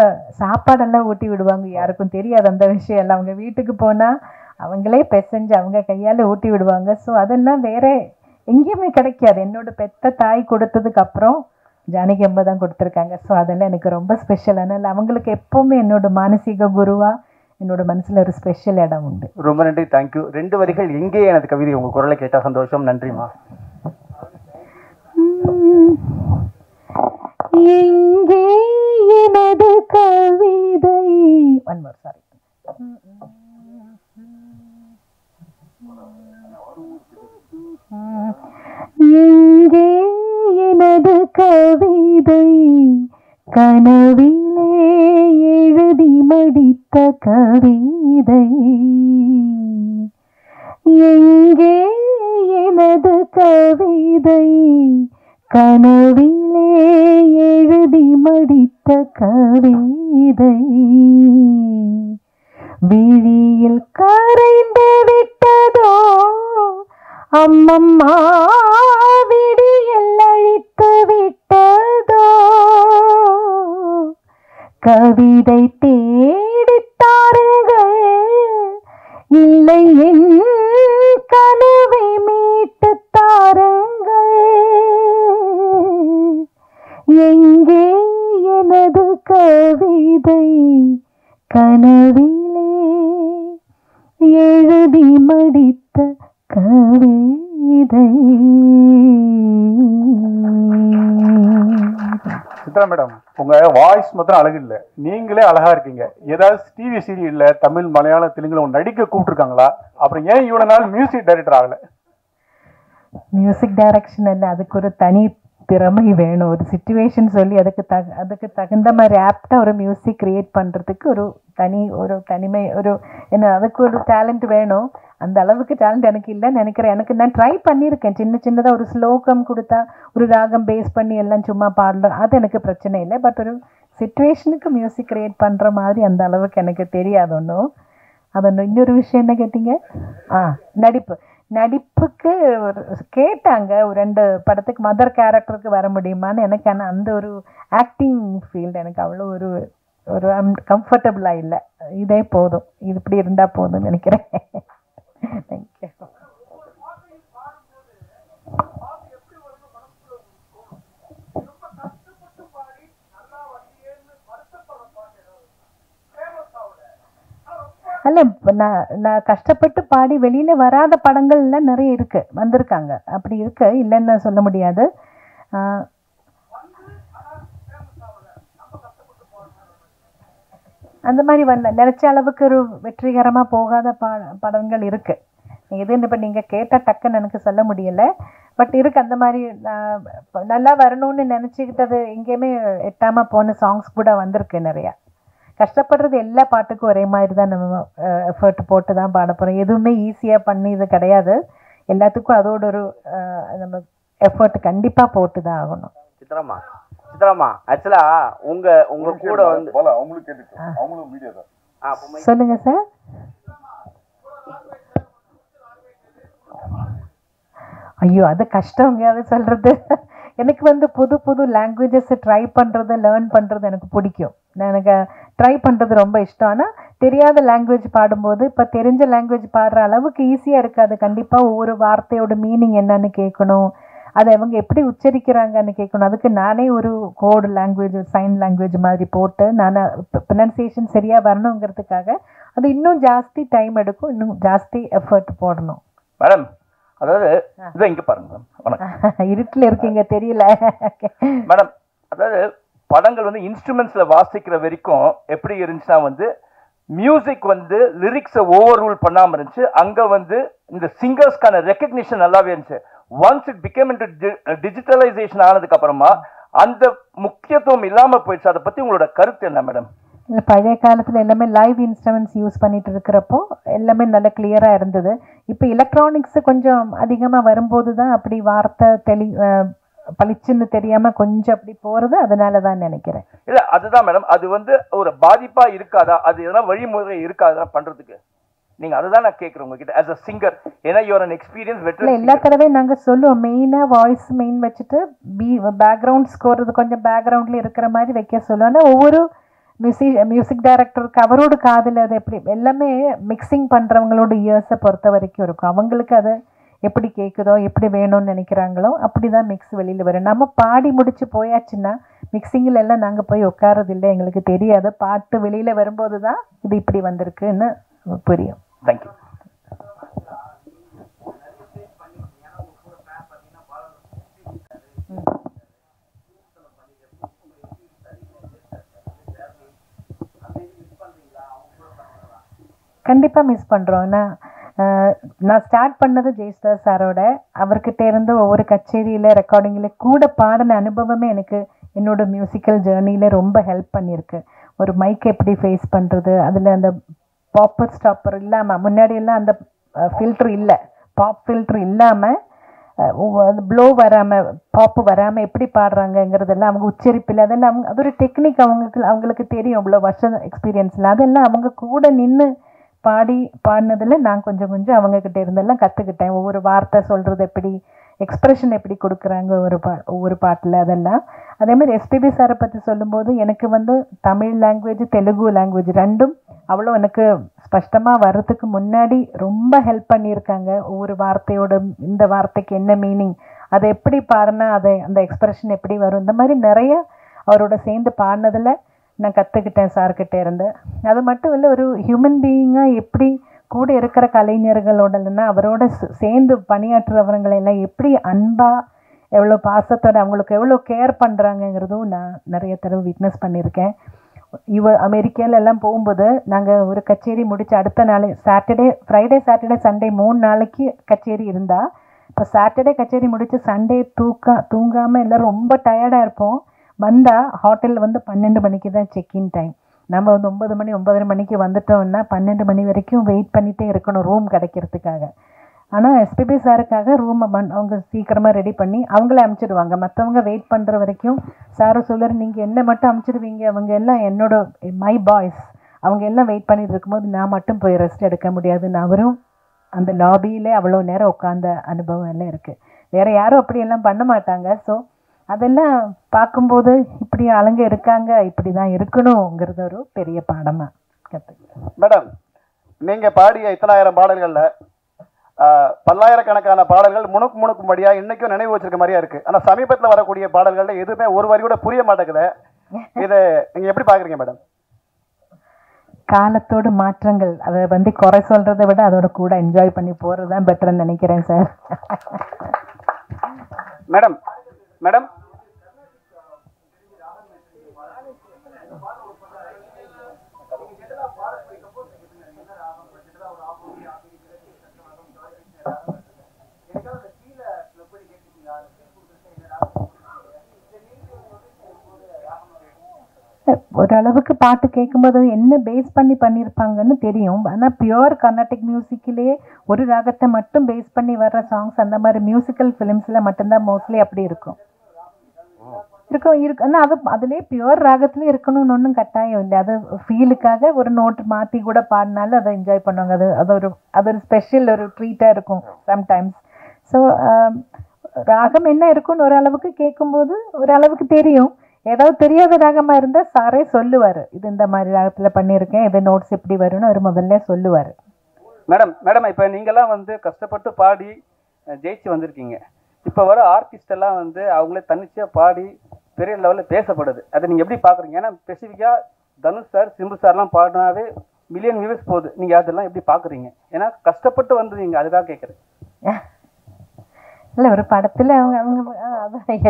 சாப்பாடெல்லாம் ஊட்டி விடுவாங்க. யாருக்கும் தெரியாது அந்த விஷயம் எல்லாம். அவங்க வீட்டுக்கு போனா அவங்களே பிசைஞ்சு அவங்க கையால ஊட்டி விடுவாங்க. ஸோ அதெல்லாம் வேற எங்கேயுமே கிடைக்காது. என்னோட பெத்த தாய் கொடுத்ததுக்கு அப்புறம் ஜானகி அம்மா தான் கொடுத்துருக்காங்க. ஸோ அதெல்லாம் எனக்கு ரொம்ப ஸ்பெஷல். அதனால அவங்களுக்கு எப்பவுமே என்னோட மானசீக குருவா என்னோட மனசுல ஒரு ஸ்பெஷல் இடம் உண்டு. ரொம்ப நன்றி, தேங்க்யூ. 2 வரிகள் எங்கே எனது கவிதை உங்க குரலை கேட்டா சந்தோஷம். நன்றிமா. எங்கே எனது கவிதை, ஒன் மோர், சாரி. எங்கே எனது கவிதை, கனவிலே எழுதி மடித்த கவிதை. எங்கே எனது கவிதை, கனவிலே எழுதி மடித்த கவிதை. விழியில் கரைந்து விட்டதோ அம்மம்மா, விடியல் அழித்து விட்டதோ. கவிதை தேடித்தாருங்கள், இல்லை என் கனவை மீட்டு தாருங்கள். எங்கே எனது கவிதை, கனவிலே எழுதி மடித்த கவிதை. சித்ரா மேடம், உங்க வாய்ஸ் மாத்திரம் அழகு இல்லை, நீங்களே அழகா இருக்கீங்க. ஏதாவது டிவி சீரியல்ல தமிழ், மலையாளம், தெலுங்குல நடிக்க கூப்பிட்டுருக்காங்களா? அப்புறம் ஏன் இவ்வளவு நாள் மியூசிக் டைரக்டர் ஆகல? மியூசிக் டைரக்ஷன் இல்லை, அதுக்கு ஒரு தனி திறமை வேணும். ஒரு சிச்சுவேஷன் சொல்லி அதுக்கு தகுந்த மாதிரி ஆப்டா ஒரு மியூசிக் கிரியேட் பண்றதுக்கு ஒரு தனிமை, என்ன அதுக்கு ஒரு டேலண்ட் வேணும். அந்த அளவுக்கு டேலண்ட் எனக்கு இல்லைன்னு நினைக்கிறேன். நான் ட்ரை பண்ணியிருக்கேன். சின்னதாக ஒரு ஸ்லோகம் கொடுத்தா ஒரு ராகம் பேஸ் பண்ணி எல்லாம் சும்மா பாடலாம், அது எனக்கு பிரச்சனை இல்லை. பட் ஒரு சிச்சுவேஷனுக்கு மியூசிக் கிரியேட் பண்ற மாதிரி அந்த அளவுக்கு எனக்கு தெரியாது ஒன்றும். அது இன்னொரு விஷயம் என்ன கேட்டீங்க? நடிப்புக்கு கேட்டாங்க, ஒரு 2 படத்துக்கு மதர் கேரக்டருக்கு வர முடியுமான்னு. எனக்கு ஆனால் அந்த ஒரு ஆக்டிங் ஃபீல்டு எனக்கு அவ்வளோ ஒரு கம்ஃபர்டபுளா இல்லை. இதே போதும், இது இப்படி இருந்தா போதும்னு நினைக்கிறேன். தேங்க்யூ. அல்ல, நான் கஷ்டப்பட்டு பாடி வெளியில வராத படங்கள்லாம் நிறைய இருக்கு, வந்திருக்காங்க. அப்படி இருக்கு, இல்லைன்னு சொல்ல முடியாது. அந்த மாதிரி நினைச்ச அளவுக்கு ஒரு வெற்றிகரமா போகாத படங்கள் இருக்கு. எதுன்னு இப்ப நீங்க கேட்டா டக்குன்னு எனக்கு சொல்ல முடியல. பட் இருக்கு அந்த மாதிரி நல்லா வரணும்னு நினைச்சுக்கிட்டது எங்கேயுமே எட்டாம போன சாங்ஸ் கூட வந்திருக்கு நிறைய. கஷ்டப்படுறது எல்லா பாட்டுக்கும் ஒரே மாதிரி தான் நம்ம எஃபர்ட் போட்டு தான் பாட போறோம். எதுவுமே ஈஸியா பண்ணி இது கிடையாது. எல்லாத்துக்கும் அதோட ஒரு நம்ம எஃபர்ட் கண்டிப்பா போட்டு தான் ஆகணும். சித்ராமா ஆக்சுவலா உங்க கூட வந்து சொல்லுங்க சார். ஐயோ அது கஷ்டங்க அது சொல்றது. எனக்கு வந்து புது புது லாங்குவேஜஸ் ட்ரை பண்றது லேர்ன் பண்றது எனக்கு பிடிக்கும். எனக்கு ட்ரை பண்றது ரொம்ப இஷ்டம். ஆனால் தெரியாத லாங்குவேஜ் பாடும்போது இப்போ தெரிஞ்ச லாங்குவேஜ் பாடுற அளவுக்கு ஈஸியாக இருக்காது. கண்டிப்பாக ஒவ்வொரு வார்த்தையோட மீனிங் என்னன்னு கேட்கணும், அதை அவங்க எப்படி உச்சரிக்கிறாங்கன்னு கேட்கணும். அதுக்கு நானே ஒரு கோடு லாங்குவேஜ் சைன் லாங்குவேஜ் மாதிரி போட்டு நான் ப்ரொனன்சியேஷன் சரியாக வரணுங்கிறதுக்காக அது இன்னும் ஜாஸ்தி டைம் எடுக்கும், இன்னும் ஜாஸ்தி எஃபர்ட் போடணும். மேடம் அதாவது இதை இங்க பாருங்க மேடம், இருட்டில் இருக்கீங்க தெரியல மேடம். அதாவது படங்கள் வந்து இன்ஸ்ட்ருமெண்ட்ஸ்ல வாசிக்கிற வரைக்கும் எப்படி இருந்துச்சுன்னா வந்து மியூசிக் வந்து லிரிக்ஸை ஓவர் ரூல் பண்ணாம இருந்துச்சு. அங்க வந்து இந்த சிங்கர்ஸ்க்கான ரெக்கக்னிஷன் நல்லாவே இருந்துச்சு. Once it became into digitalisation ஆனதுக்கு அப்புறமா அந்த முக்கியத்துவம் இல்லாம போயிடுச்சு. அதை பத்தி உங்களோட கருத்து என்ன மேடம்? இல்லை, பழைய காலத்தில் எல்லாமே லைவ் இன்ஸ்ட்ருமெண்ட்ஸ் யூஸ் பண்ணிட்டு இருக்கிறப்போ எல்லாமே நல்ல கிளியராக இருந்தது. இப்போ எலக்ட்ரானிக்ஸ் கொஞ்சம் அதிகமாக வரும்போது தான் அப்படி வார்த்தை பளிச்சுன்னு தெரியாம கொஞ்சம் அப்படி போறது. அதனால தான் நினைக்கிறேன். இல்ல அதுதான் மேடம், அது வந்து ஒரு பாதிப்பா இருக்காதா? அது எதனா வழிமுறை இருக்காதா பண்றதுக்கு? நீங்க அதுதான் நான் கேட்கிறேன் உங்ககிட்ட as a singer. ஏன்னா you are an experienced veteran. எல்லா தடவையும் நாங்க சொல்லுவோம் மெயினா வாய்ஸ் மெயின் வச்சுட்டு பேக்ரவுண்ட் ஸ்கோர் கொஞ்சம் பேக்ரவுண்ட்ல இருக்கிற மாதிரி வைக்க சொல்லுவோம். ஆனால் ஒவ்வொரு மியூசிக் டைரக்டருக்கு அவரோட காதில் அது எப்படி எல்லாமே மிக்சிங் பண்ணுறவங்களோட இயர்ஸை பொறுத்த வரைக்கும் இருக்கும். அவங்களுக்கு அது எப்படி கேட்குதோ எப்படி வேணும்னு நினைக்கிறாங்களோ அப்படி தான் மிக்ஸ் வெளியில் வரும். நம்ம பாடி முடிச்சு போயாச்சுன்னா மிக்சிங்கில் எல்லாம் நாங்கள் போய் உட்காரதில்லை, எங்களுக்கு தெரியாது. பாட்டு வெளியில் வரும்போது தான் இது இப்படி வந்திருக்குன்னு புரியும். தேங்க்யூ. கண்டிப்பாக மிஸ் பண்ணுறோம். நான் ஸ்டார்ட் பண்ணது ஜெயசுதாஸ் சாரோட. அவர்கிட்ட இருந்து ஒவ்வொரு கச்சேரியில் ரெக்கார்டிங்கில் கூட பாடின அனுபவமே எனக்கு என்னோட மியூசிக்கல் ஜேர்னியில் ரொம்ப ஹெல்ப் பண்ணியிருக்கு. ஒரு மைக் எப்படி ஃபேஸ் பண்ணுறது, அதில் அந்த பாப்பர் ஸ்டாப்பர் இல்லாமல், முன்னாடியெல்லாம் அந்த ஃபில்ட்ரு இல்லை, பாப் ஃபில்ட்ரு இல்லாமல் ப்ளோ வராமல் பாப்பு வராமல் எப்படி பாடுறாங்கங்கிறதெல்லாம் அவங்க உச்சரிப்பில் அதெல்லாம் அது ஒரு டெக்னிக் அவங்களுக்கு தெரியும். அவ்வளோ வருஷம் எக்ஸ்பீரியன்ஸில் அதெல்லாம் அவங்க கூட நின்று பாடினதில் நான் கொஞ்சம் அவங்கக்கிட்ட இருந்தெல்லாம் கற்றுக்கிட்டேன். ஒவ்வொரு வார்த்தை சொல்கிறது எப்படி, எக்ஸ்ப்ரெஷன் எப்படி கொடுக்குறாங்க ஒவ்வொரு பாட்டில், அதெல்லாம். அதேமாதிரி எஸ்பிபி சாரை பற்றி சொல்லும்போது எனக்கு வந்து தமிழ் லாங்குவேஜ் தெலுங்கு லாங்குவேஜ் ரெண்டும் அவ்வளோ எனக்கு ஸ்பஷ்டமாக வர்றதுக்கு முன்னாடி ரொம்ப ஹெல்ப் பண்ணியிருக்காங்க. ஒவ்வொரு வார்த்தையோட இந்த வார்த்தைக்கு என்ன மீனிங், அதை எப்படி பாடினா அந்த எக்ஸ்ப்ரெஷன் எப்படி வரும், இந்த மாதிரி நிறைய அவரோட சேர்ந்து பாடினதில் நான் கற்றுக்கிட்டேன் சார்கிட்ட இருந்து. அது மட்டும் இல்லை, ஒரு ஹியூமன் பீயிங்காக எப்படி கூட இருக்கிற கலைஞர்களோடனா அவரோட சேர்ந்து பணியாற்றுறவங்களெல்லாம் எப்படி அன்பாக எவ்வளோ பாசத்தோட அவங்களுக்கு எவ்வளோ கேர் பண்ணுறாங்கங்கிறதும் நான் நிறைய தடவை விட்னஸ் பண்ணியிருக்கேன். அமெரிக்கால எல்லாம் போகும்போது நாங்கள் ஒரு கச்சேரி முடிச்சு அடுத்த நாள் ஃப்ரைடே சாட்டர்டே சண்டே 3 நாளைக்கு கச்சேரி இருந்தால், இப்போ சாட்டர்டே கச்சேரி முடிச்சு சண்டே தூங்காமல் எல்லோரும் ரொம்ப டயர்டாக இருப்போம். வந்தால் ஹோட்டலில் வந்து 12 மணிக்கு தான் செக்இன் டைம். நம்ம வந்து 9 மணி 9:30 மணிக்கு வந்துட்டோம்னா 12 மணி வரைக்கும் வெயிட் பண்ணிகிட்டே இருக்கணும் ரூம் கிடைக்கிறதுக்காக. ஆனால் எஸ்பிபி சாருக்காக ரூமை அவங்க சீக்கிரமாக ரெடி பண்ணி அவங்களே அனுப்பிச்சிடுவாங்க. மற்றவங்க வெயிட் பண்ணுற வரைக்கும் சாரும் சொல்லுற நீங்கள் என்ன மட்டும் அனுப்பிச்சிடுவீங்க, அவங்க எல்லாம் என்னோட மை பாய்ஸ் அவங்க எல்லாம் வெயிட் பண்ணிட்டு இருக்கும்போது நான் மட்டும் போய் ரெஸ்ட் எடுக்க முடியாதுன்னு அவரும் அந்த லாபியிலே அவ்வளோ நேரம் உட்காந்த அனுபவம் எல்லாம் இருக்குது. வேறு யாரும் அப்படியெல்லாம் பண்ண மாட்டாங்க. ஸோ அதெல்லாம் பார்க்கும்போது இப்படி ஆளுங்க இருக்காங்க, இப்படி தான் இருக்கணுங்கிறது ஒரு பெரிய பாடமாக கற்றுக்கிட்டேன். மேடம், நீங்கள் பாடிய இத்தனாயிரம் பாடல்களில் பல்லாயிரக்கணக்கான பாடல்கள் முணுக்கும்படியா இன்னைக்கும் நினைவு வச்சிருக்க மாதிரியா இருக்கு. ஆனால் சமீபத்தில் வரக்கூடிய பாடல்கள்ல எதுவுமே ஒரு வரி கூட புரிய மாட்டேங்குது. இதை நீங்கள் எப்படி பார்க்குறீங்க மேடம்? காலத்தோடு மாற்றங்கள், அதை வந்து குறை சொல்றதை விட அதோட கூட என்ஜாய் பண்ணி போகிறது தான் பெட்டர்ன்னு நினைக்கிறேன் சார். மேடம் மேடம் ஓரளவுக்கு பாட்டு கேட்கும்போது என்ன பேஸ் பண்ணி பண்ணியிருப்பாங்கன்னு தெரியும். ஆனால் பியூர் கர்நாடிக் மியூசிக்கிலேயே ஒரு ராகத்தை மட்டும் பேஸ் பண்ணி வர்ற சாங்ஸ் அந்த மாதிரி மியூசிக்கல் ஃபிலிம்ஸில் மட்டும்தான் மோஸ்ட்லி அப்படி இருக்கும். ஆனால் அது அதுலேயே பியூர் ராகத்துலேயே இருக்கணும்னு ஒன்றும் கட்டாயம் இல்லை. அது ஃபீலுக்காக ஒரு நோட்டு மாற்றி கூட பாடினாலும் அதை என்ஜாய் பண்ணுவாங்க. அது ஒரு ஸ்பெஷல் ஒரு ட்ரீட்டாக இருக்கும் சம்டைம்ஸ். ஸோ ராகம் என்ன இருக்குன்னு ஓரளவுக்கு கேட்கும்போது ஓரளவுக்கு தெரியும். ஏதாவது தெரியாத ராகமா இருந்தா சாரே சொல்லுவாரு, இது இந்த மாதிரி ராகத்துல பண்ணியிருக்கேன், இது நோட்ஸ் எப்படி வரும்னு அவர் முதல்ல சொல்லுவாரு. மேடம் இப்ப நீங்கெல்லாம் வந்து கஷ்டப்பட்டு பாடி ஜெயிச்சு வந்திருக்கீங்க. இப்ப வர ஆர்டிஸ்ட் எல்லாம் வந்து அவங்களே தன்னிச்சையா பாடி பெரிய லெவல்ல பேசப்படுது. அதை நீங்க எப்படி பாக்குறீங்க? ஏன்னா ஸ்பெசிஃபிக்கா தனுஷ் சார், சிம்பு சார்லாம் பாடினாவே மில்லியன் வியூஸ் போகுது. நீங்க அதெல்லாம் எப்படி பாக்குறீங்க? ஏன்னா கஷ்டப்பட்டு வந்தீங்க, அதுக்காக கேட்குறேன். இல்லை, ஒரு படத்தில் அவங்க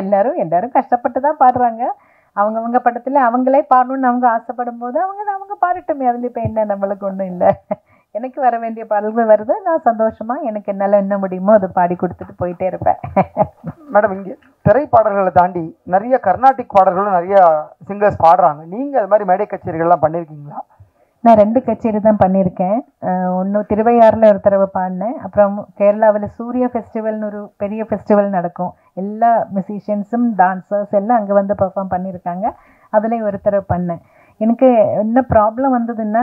எல்லாரும் கஷ்டப்பட்டு தான் பாடுறாங்க. அவங்கவுங்க படத்தில் அவங்களே பாடணும்னு அவங்க ஆசைப்படும் போது அவங்க பாடட்டுமே. அதில் இப்போ என்ன, நம்மளுக்கு ஒன்றும் இல்லை. எனக்கு வர வேண்டிய பாடல்கள் வருது, நான் சந்தோஷமாக எனக்கு என்னால் என்ன முடியுமோ அதை பாடி கொடுத்துட்டு போயிட்டே இருப்பேன். மேடம், இங்கே திரைப்பாடல்களை தாண்டி நிறைய கர்நாடிக் பாடல்களும் நிறைய சிங்கர்ஸ் பாடுறாங்க. நீங்கள் அது மாதிரி மேடை கச்சேரிகள்லாம் பண்ணியிருக்கீங்களா? நான் 2 கச்சேரி தான் பண்ணியிருக்கேன். ஒன்று திருவையாறில் ஒரு தடவை பாடினேன். அப்புறம் கேரளாவில் சூர்யா ஃபெஸ்டிவல்னு ஒரு பெரிய ஃபெஸ்டிவல் நடக்கும். எல்லா மியூசிஷியன்ஸும் டான்சர்ஸ் எல்லாம் அங்கே வந்து பெர்ஃபார்ம் பண்ணியிருக்காங்க. அதுலேயும் ஒரு தடவை பண்ணேன். எனக்கு என்ன ப்ராப்ளம் வந்ததுன்னா,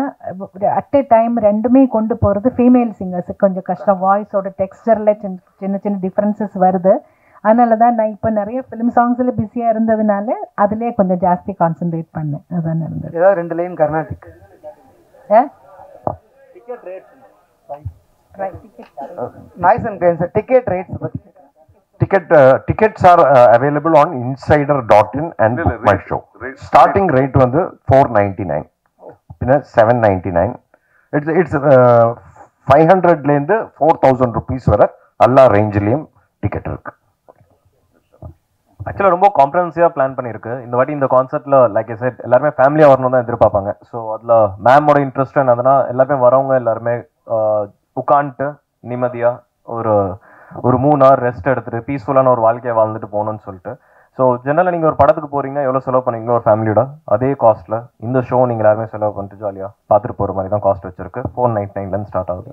அட் எ டைம் ரெண்டுமே கொண்டு போகிறது ஃபீமேல் சிங்கர்ஸுக்கு கொஞ்சம் கஷ்டம். வாய்ஸோட டெக்ஸ்டரில் சின்ன சின்ன டிஃப்ரென்சஸ் வருது. அதனால தான் நான் இப்போ நிறைய ஃபிலிம் சாங்ஸில் பிஸியாக இருந்ததுனால அதிலே கொஞ்சம் ஜாஸ்தி கான்சென்ட்ரேட் பண்ணேன். அதுதான் நடந்தது. ஏதாவது 2 line Carnatic. Nice and clean, sir. Ticket rates. Tickets are available on insider.in and my show. Starting rate வந்து 499, பின்ன 799. It's 500ல இருந்து 4000 rupees வரை எல்லா ரேஞ்சிலையும் டிக்கெட் இருக்கு. ஆக்சுவலாக ரொம்ப காம்ப்ரஹென்சிவாக பிளான் பண்ணியிருக்கு. இந்த வாட்டி இந்த கான்செர்ட்டில் லைக் ஐ செட் எல்லாருமே ஃபேமிலியாக வரணும் தான் எதிர்பார்ப்பாங்க. ஸோ அதில் மேமோட இன்ட்ரெஸ்ட் என்னதுன்னா, எல்லாருமே வரவங்க எல்லாருமே உட்காந்துட்டு நிம்மதியாக ஒரு 3 hour ரெஸ்ட் எடுத்துட்டு பீஸ்ஃபுல்லான ஒரு வாழ்க்கையை வாழ்ந்துட்டு போகணும்னு சொல்லிட்டு. ஸோ ஜெனரலாக நீங்கள் ஒரு படத்துக்கு போகிறீங்க, எவ்வளோ செலவு பண்ணீங்களோ ஒரு ஃபேமிலியோட அதே காஸ்ட்டில் இந்த ஷோ நீங்கள் எல்லாருமே செலவு பண்ணிட்டு ஜாலியாக பார்த்துட்டு போகிற மாதிரி தான் காஸ்ட் வச்சிருக்கு. 499 ஸ்டார்ட் ஆகுது.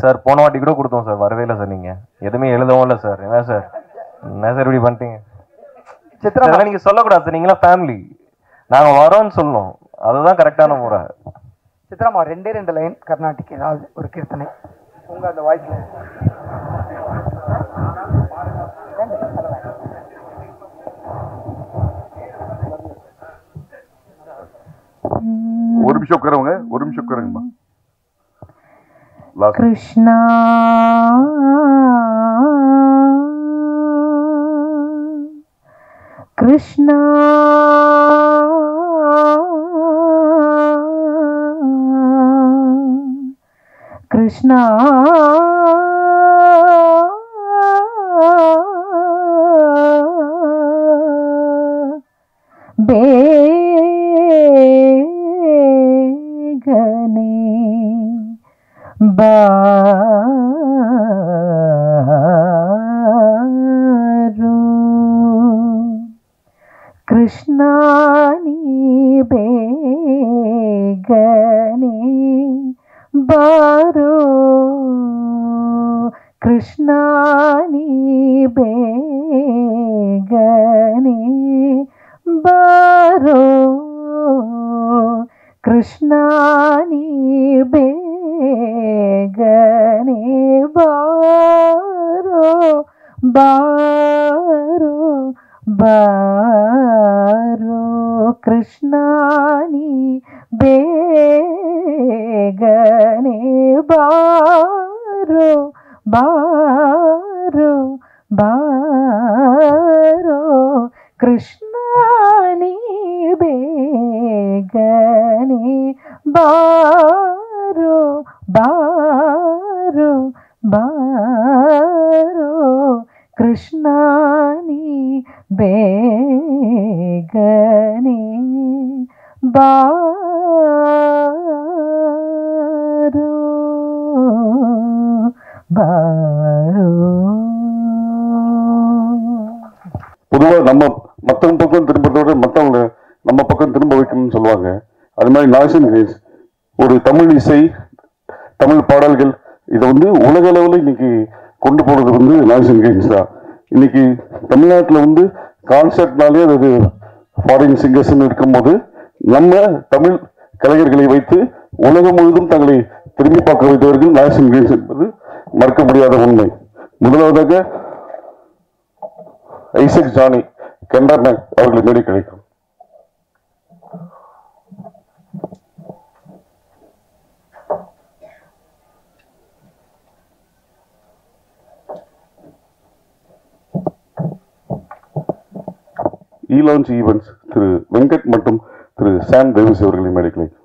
சார் போன வாட்டி கூட கொடுத்தோம் சார், வரவே இல்லை சார். நீங்கள் எதுவுமே எழுதவும் இல்லை சார். என்ன சார் இப்படி பண்ணிட்டீங்க? சித்ரா நீங்கள் சொல்லக்கூடாது சார், நீங்களாம் ஃபேமிலி, நாங்கள் வரோன்னு சொல்லணும். அதுதான் கரெக்டான முறை. சித்ராமா 2 லைன் கர்நாடிக் ஏதாவது ஒரு கீர்த்தனை உங்க அந்த வாய்ஸ்ல. ஒரு நிமிஷம் உட்காருங்கம்மா. கிருஷ்ணா கிருஷ்ணா கிருஷ்ணா பேகனே பாரு கிருஷ்ணா நீ பேகனே பாரு கிருஷ்ணா நீ பேகனே பாரு கிருஷ்ணா நீ பேகனே பாரு பாரு பாரு கிருஷ்ணா நீ பேகனே பாரு பாரு பாரு கிருஷ்ணா நீ பேகனே பாரு பாரு பாரு கிருஷ்ணா நீ பேகனே பாரு பாரோ. பொதுவாக நம்ம மற்றவங்க பக்கம் திரும்புறத விட மற்றவங்க நம்ம பக்கம் திரும்ப வைக்கணும்னு சொல்லுவாங்க. அது மாதிரி நாய்ஸ் அண்ட் கிரேஸ் ஒரு தமிழ் இசை, தமிழ் பாடல்கள் இதை வந்து உலக அளவில் இன்னைக்கு கொண்டு போறது வந்து நாய்ஸ் அண்ட் கிரேஸ் தான். இன்னைக்கு தமிழ்நாட்டில் வந்து கான்சர்ட்னாலே அது ஃபாரின் சிங்கர்ஸ்ன்னு இருக்கும்போது நம்ம தமிழ் கலைஞர்களை வைத்து உலகம் முழுவதும் தங்களை திரும்பி பார்க்க வைத்தவர்கள் நாய்ஸ் அண்ட் கிரேஸ் என்பது மறக்க முடியாத உண்மை. முதலாவதாக ஐசக் ஜானி கெண்டர் அவர்களை மேடை கிடைக்கும். லான்ச் ஈவென்ட்ஸ் திரு வெங்கட் மற்றும் திரு சாம் தேவிஸ் அவர்களை மேடை கிடைக்கும்.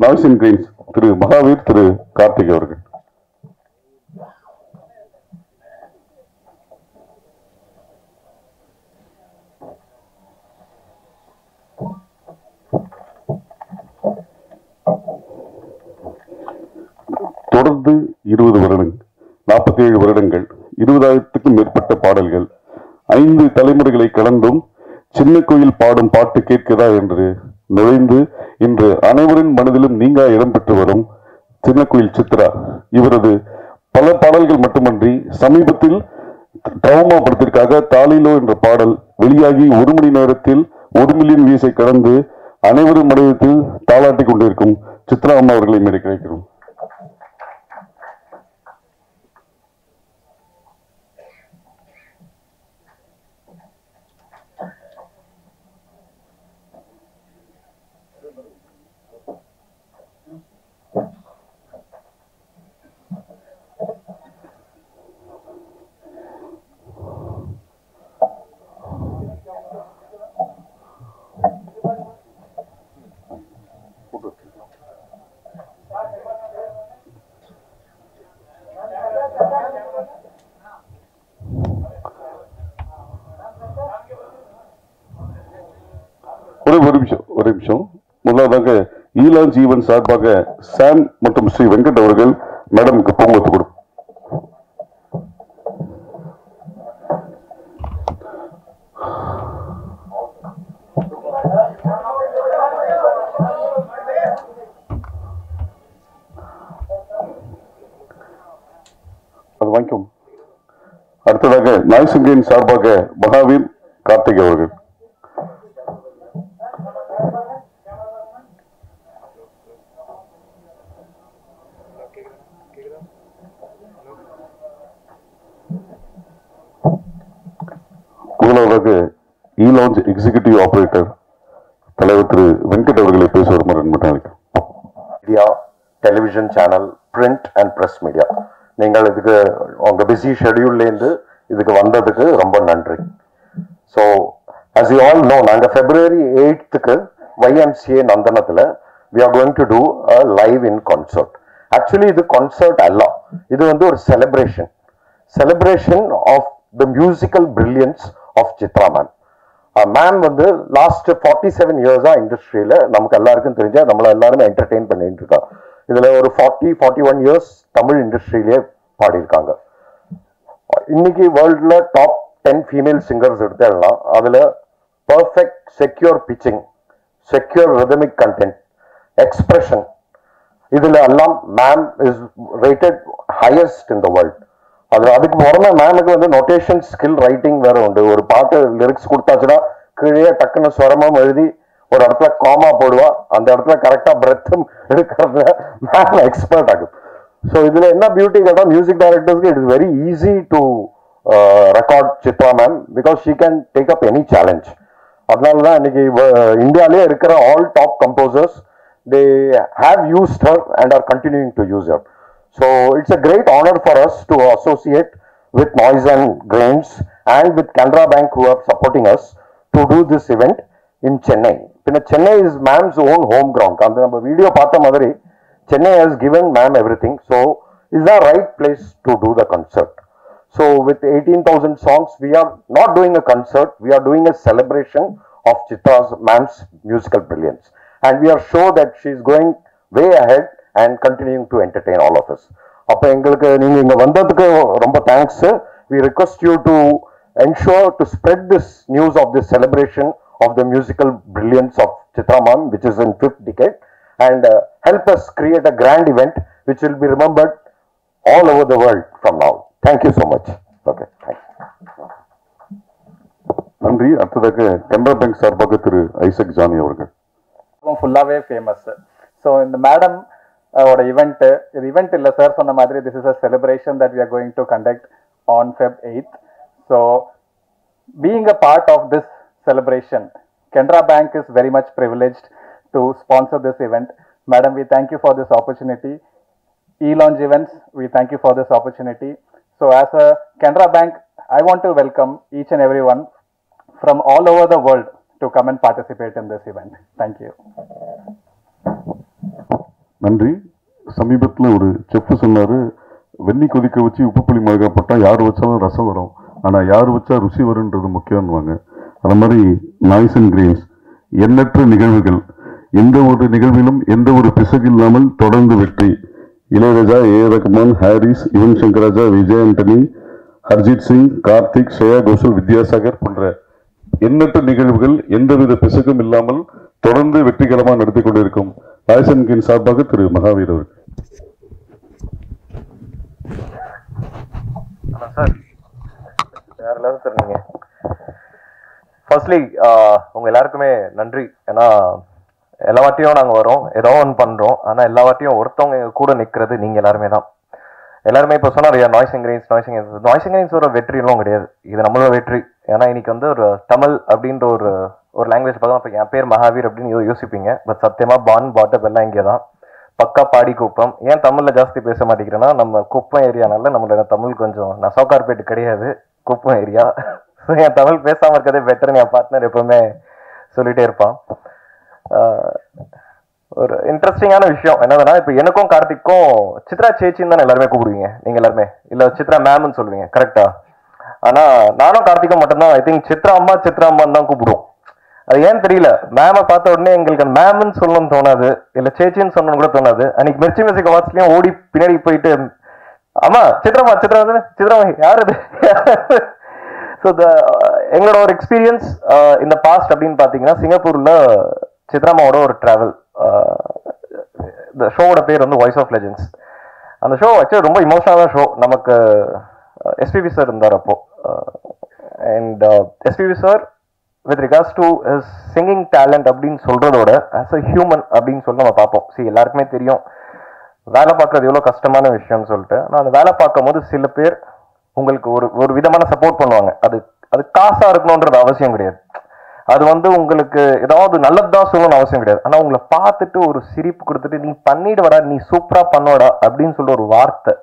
நாய்ஸ் அண்ட் கிரேஸ் திரு மகாவீர் திரு கார்த்திக் அவர்கள். தொடர்ந்து 20 வருடங்கள் 47 வருடங்கள் 20,000க்கும் மேற்பட்ட பாடல்கள் 5 தலைமுறைகளை கடந்தும் சின்ன கோயில் பாடும் பாட்டு கேட்கதா என்று நுழைந்து இன்று அனைவரின் மனதிலும் நீங்கா இடம்பெற்று வரும் சின்ன கோயில் சித்ரா. இவரது பல பாடல்கள் மட்டுமன்றி சமீபத்தில் ட்ராமா படத்திற்காக தாலிலோ என்ற பாடல் வெளியாகி 1 மணி நேரத்தில் 1 மில்லியன் வியூஸை கடந்து அனைவரும் மனதில் தாளாட்டி கொண்டிருக்கும் சித்ரா அம்மா அவர்களை மேடை கிடைக்கிறோம். ஒரு நிமிஷம். முதலாவதாக ஈலான் ஜீவன் சார்பாக சாம் மற்றும் ஸ்ரீ வெங்கட் அவர்கள் மேடமுக்கு பூங்கொத்து கொடுக்கும். அது வாங்கிக்கும். அடுத்ததாக நாய்ஸ் அண்ட் கிரேஸ் சார்பாக மகாவீர் கார்த்திக் அவர்கள். முதலாவதாக லான்ச் எக்ஸிகியூட்டிவ் ஆபரேட்டர் தலைவர் திரு வெங்கட் அவர்களை பேச வருமாறு media, television channel, print and press media, நீங்கள் இதுக்கு உங்க பிஸி ஷெடியூல்லேருந்து இதுக்கு வந்ததுக்கு ரொம்ப நன்றி. So as you all know, நாங்கள் February 8th YMCA நந்தனத்தில் we are going to do a live in concert. Actually இது concert அல்ல, இது வந்து ஒரு celebration of the musical brilliance of Chitra ma'am. Ma'am வந்து லாஸ்ட் 47 இயர்ஸா இண்டஸ்ட்ரியில நமக்கு எல்லாருக்கும் தெரிஞ்ச நம்மள எல்லாருமே என்டர்டெயின் பண்ணிட்டு இருக்கா. இதுல ஒரு 41 இயர்ஸ் தமிழ் இண்டஸ்ட்ரியிலே பாடியிருக்காங்க. இன்னைக்கு வேர்ல்ட்ல டாப் 10 ஃபீமேல் சிங்கர்ஸ் எடுத்துடலாம். அதுல perfect secure pitching, secure rhythmic content, expression, இதுல எல்லாம் ma'am is rated highest in the world. அதுக்கு உடனே மேமுக்கு வந்து நோட்டேஷன் ஸ்கில் ரைட்டிங் வேற உண்டு. ஒரு பாட்டு லிரிக்ஸ் கொடுத்தாச்சுன்னா கீழே டக்குன்னு ஸ்வரமும் எழுதி ஒரு இடத்துல காமா போடுவா, அந்த இடத்துல கரெக்டா பிரெத்தும் எடுக்கிறதுல மேம் எக்ஸ்பர்ட் ஆகும். ஸோ இதுல என்ன பியூட்டி கேட்டால் மியூசிக் டைரக்டர்ஸ்க்கு it is very easy to record Chitra ma'am because she can take up any challenge. அதனாலதான் இன்னைக்கு இந்தியாலே இருக்கிற all top composers they have used her and are continuing to use her. So it's a great honor for us to associate with Noise and Grains and with Canara Bank who are supporting us to do this event in Chennai. Chennai is ma'am's own home ground. And the video paatha madari, Chennai has given ma'am everything. So is the right place to do the concert. So with 18,000 songs, we are not doing a concert, we are doing a celebration of Chitra's ma'am's musical brilliance. And we are sure that she is going way ahead and continuing to entertain all of us. அப்போ எங்களுக்கு நீங்கள் இங்கே வந்ததுக்கு ரொம்ப thanks. We request you to ensure to spread this news of this celebration of the musical brilliance of Chitra ma'am, which is in 5th decade, and help us create a grand event which will be remembered all over the world from now. Thank you so much. Okay, thanks. நன்றி. அடுத்ததாக Canara bank சார்பாக திரு Isaac Johnny அவர்கள். ஃபுல்லாகவே famous. So இந்த madam ஓட event, இது event இல்லை sir சொன்ன மாதிரி, this is a celebration that we are going to conduct on Feb 8th. So being a part of this celebration, Canara Bank is very much privileged to sponsor this event. Madam, we thank you for this opportunity. E-Launch Events, we thank you for this opportunity. So as a Canara Bank, I want to welcome each and everyone from all over the world to come and participate in this event. Thank you. நன்றி. சமீபத்தில் ஒரு chef சொன்னார், வெந்நி கொதிக்க வச்சு உப்பு புளி மிளகா போட்டால் யார் வச்சாலும் ரசம் வரும், ஆனால் யார் வச்சா ருசி வருன்றது முக்கியம்னுவாங்க. அது மாதிரி நாய்ஸ் அண்ட் கிரெயின்ஸ் எண்ணற்ற நிகழ்வுகள், எந்த ஒரு நிகழ்விலும் எந்த ஒரு பிசகு இல்லாமல் தொடர்ந்து வெற்றி. இளையராஜா, ஏ ரஹ்மான், ஹாரிஸ், யுவன் சங்கர் ராஜா, விஜய் ஆண்டனி, ஹர்ஜித் சிங், கார்த்திக், ஸ்ரேயா கோஷல், வித்யாசாகர் போன்ற எண்ணற்ற நிகழ்வுகள் எந்தவித பிசகும் இல்லாமல் தொடர்ந்து வெற்றிகரமாக நடத்தி கொண்டிருக்கும் நாய்ஸ் அண்ட் கிரெயின்ஸ் சார்பாக திரு மகாவீர் அவர்கள். சார் வேற லெவல் சார். நீங்க ஃபர்ஸ்ட்லி உங்க எல்லாருக்குமே நன்றி. ஏன்னா எல்லா வாட்டியும் நாங்கள் வரோம், ஏதோ ஒன்று பண்றோம், ஆனால் எல்லா வாட்டியும் ஒருத்தவங்க எங்க கூட நிற்கிறது நீங்க எல்லாருமே தான். எல்லாருமே இப்போ சொன்னார் நாய்ஸ் அண்ட் கிரெயின்ஸ் ஒரு வெற்றியெல்லாம் கிடையாது, இது நம்மளோட வெற்றி. ஏன்னா இன்னைக்கு வந்து ஒரு தமிழ் அப்படின்ற ஒரு லாங்குவேஜ் பார்த்தா இப்போ என் பேர் மகாவீர் அப்படின்னு யோசிப்பீங்க. பட் சத்தியமா பாட்டப் எல்லாம் இங்கே தான். பக்கா பாடி குப்பம். ஏன் தமிழ்ல ஜாஸ்தி பேச மாட்டேங்கிறேன்னா, நம்ம குப்பம் ஏரியானால நம்மளோட தமிழ் கொஞ்சம், நான் சவுகார்பேட்டு கிடையாது, குப்பம் ஏரியா. என் தமிழ் பேசாம இருக்கதே பெட்டர்னு என் பார்ட்னர் எப்பவுமே சொல்லிட்டே இருப்பான். ஒரு இன்ட்ரெஸ்டிங்கான விஷயம் என்னதுன்னா, இப்போ எனக்கும் கார்த்திக்கும் சித்ரா சேச்சின்னு தானே எல்லாருமே கூப்பிடுவீங்க நீங்க எல்லாருமே, இல்ல சித்ரா மேம்னு சொல்லுவீங்க கரெக்டா? ஆனா நானும் கார்த்திக்கும் மட்டும்தான் ஐ திங்க் சித்ரா அம்மான்னு தான் கூப்பிடுவோம். அது ஏன் தெரியல, மேமை பார்த்த உடனே எங்களுக்கு மேம்னு சொல்லணும்னு தோணாது, இல்ல சேச்சின்னு சொல்லணும்னு கூட தோணாது. அன்னைக்கு மிர்ச்சி மியூசிக் அவார்ட்ஸ்லயும் ஓடி பின்னாடி போயிட்டு, ஆமா சித்ராமா யாரு இது? ஸோ எங்களோட ஒரு எக்ஸ்பீரியன்ஸ் இந்த பாஸ்ட் அப்படின்னு பாத்தீங்கன்னா, சிங்கப்பூர்ல சித்ராமாவோட ஒரு டிராவல். இந்த ஷோவோட பேர் வந்து வாய்ஸ் ஆஃப் லெஜெண்ட்ஸ். அந்த ஷோ ஆக்சுவலி ரொம்ப இமோஷனலான ஷோ. நமக்கு எஸ்பிபி சார் இருந்தார் அப்போ. And SPB sir with regards to his singing talent அப்படின்னு சொல்றதோட as a human அப்படின்னு சொல்லி நம்ம பார்ப்போம். சரி, எல்லாருக்குமே தெரியும் வேலை பார்க்கறது எவ்வளோ கஷ்டமான விஷயம்னு சொல்லிட்டு. ஆனால் அந்த வேலை பார்க்கும் போது சில பேர் உங்களுக்கு ஒரு விதமான சப்போர்ட் பண்ணுவாங்க. அது காசா இருக்கணும்ன்றது அவசியம் கிடையாது. அது வந்து உங்களுக்கு ஏதாவது நல்லதுதான் சொல்லணும்னு அவசியம் கிடையாது. ஆனால் உங்களை பார்த்துட்டு ஒரு சிரிப்பு கொடுத்துட்டு நீ பண்ணிடுவடா, நீ சூப்பரா பண்ணோடா அப்படின்னு சொல்ற ஒரு வார்த்தை,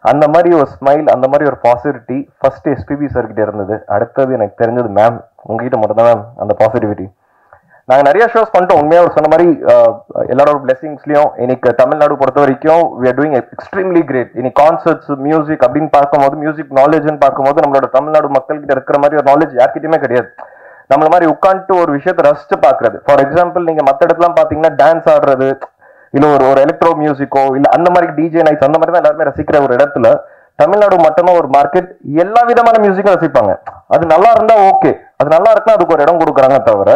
அந்த மாதிரி ஒரு ஸ்மைல், அந்த மாதிரி ஒரு பாசிட்டிவிட்டி ஃபர்ஸ்ட் எஸ்பிபி சார் கிட்ட இருந்தது. அடுத்தது எனக்கு தெரிஞ்சது மேம் உங்ககிட்ட மட்டும் தான் மேம் அந்த பாசிட்டிவிட்டி. நாங்கள் நிறைய ஷோஸ் பண்ணிட்டோம். உண்மையாக ஒரு சொன்ன மாதிரி எல்லாரோட பிளெஸிங்ஸ்லையும் இன்னைக்கு தமிழ்நாடு பொறுத்த வரைக்கும் we are doing extremely great. இன்னைக்கு கான்சர்ட்ஸ், மியூசிக் அப்படின்னு பார்க்கும்போது, மியூசிக் நாலேஜ்னு பார்க்கும்போது நம்மளோட தமிழ்நாடு மக்கள் கிட்ட இருக்கிற மாதிரி ஒரு நாலேஜ் யார்கிட்டயுமே கிடையாது. நம்மள மாதிரி உட்காந்துட்டு ஒரு விஷயத்தை ரசிச்சு பார்க்கறது. ஃபார் எக்ஸாம்பிள் நீங்க மற்ற இடத்துலாம் பார்த்தீங்கன்னா டான்ஸ் ஆடுறது, இல்ல ஒரு எலக்ட்ரோ மியூசிக்கோ இல்ல அந்த மாதிரி டிஜே நைட்ஸ் அந்த மாதிரி தான் எல்லாருமே ரசிக்கிற ஒரு இடத்துல தமிழ்நாடு மட்டும்தான் ஒரு மார்க்கெட். எல்லா விதமான மியூசிக்கும் ரசிப்பாங்க. அது நல்லா இருந்தா ஓகே, அது நல்லா இருக்குன்னா அதுக்கு ஒரு இடம் கொடுக்குறாங்க தவிர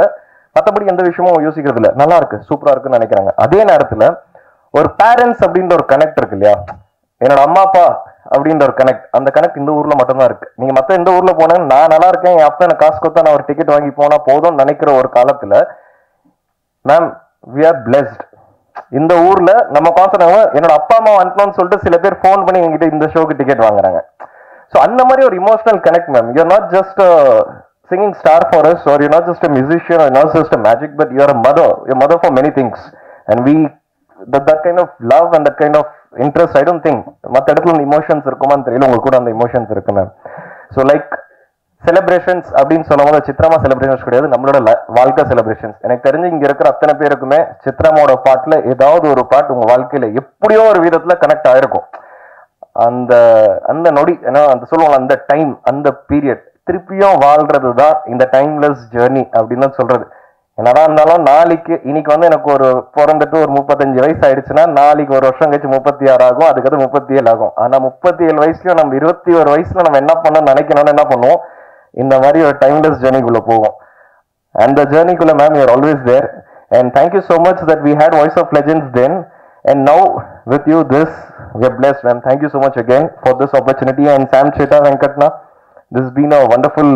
மற்றபடி எந்த விஷயமும் யோசிக்கிறது இல்லை. நல்லா இருக்கு, சூப்பரா இருக்குன்னு நினைக்கிறாங்க. அதே நேரத்துல ஒரு பேரண்ட்ஸ் அப்படின்ற ஒரு கனெக்ட் இருக்கு இல்லையா, என்னோட அம்மா அப்பா அப்படின்ற ஒரு கனெக்ட், அந்த கனெக்ட் இந்த ஊர்ல மட்டும்தான் இருக்கு. நீங்க மத்த எந்த ஊர்ல போனாலும் நான் நல்லா இருக்கேன், என் அப்பா எனக்கு காசு கொடுத்தா நான் ஒரு டிக்கெட் வாங்கி போனா போதும்னு நினைக்கிற ஒரு காலத்துல மேம் we are blessed. இந்த ஊர்ல நம்ம கான்சர்ட் என்னோட அப்பா அம்மா வந்துட்டோம்னு சொல்லிட்டு சில பேர் ஃபோன் பண்ணி எங்கிட்ட இந்த ஷோக்கு டிக்கெட் வாங்குறாங்க. ஸோ அந்த மாதிரி ஒரு emotional connect ma'am. You R not just singing star for us, or you're not just a musician, or not just a magic, but you're a mother for many things. And we that kind of love and that kind of interest, I don't think மற்ற இடத்துல அந்த emotions இருக்குமான்னு தெரியல, உங்களுக்கு கூட அந்த emotions இருக்கு ma'am. So like celebrations அப்படின்னு சொல்லும்போது சித்ராமா செலிப்ரேஷன்ஸ் கிடையாது, நம்மளோட வாழ்க்கை செலிப்ரேஷன்ஸ். எனக்கு தெரிஞ்சு இங்க இருக்கிற அத்தனை பேருக்குமே சித்ராமாவோட பாட்டுல ஏதாவது ஒரு பாட்டு உங்க வாழ்க்கையில எப்படியோ ஒரு விதத்துல கனெக்ட் ஆயிருக்கும். அந்த அந்த நொடி ஏன்னா அந்த சொல்லுவாங்க அந்த டைம் அந்த பீரியட் திருப்பியும் வாழ்றது தான் இந்த டைம்லெஸ் ஜேர்னி அப்படின்னு தான் சொல்றது. என்னதான் இருந்தாலும் நாளைக்கு இன்னைக்கு வந்து எனக்கு ஒரு பிறந்துட்டு ஒரு 35 வயசு ஆயிடுச்சுன்னா நாளைக்கு ஒரு வருஷம் கழிச்சு 36 ஆகும், அதுக்கடுத்து 37 ஆகும். ஆனா 37 வயசுலயும் நம்ம 21 வயசுல நம்ம என்ன பண்ணணும்னு நினைக்கணும்னு என்ன பண்ணுவோம், இந்த மாதிரி ஒரு டைம்லெஸ் ஜேர்னிக்குள்ள போவோம். அந்த ஜேர்னிக்குள்ள ma'am you are always there and thank you so much that we had Voice of Legends then and now with you this we are blessed ma'am. Thank you so much again for this opportunity and Sam Cheta Venkatna, this has been a wonderful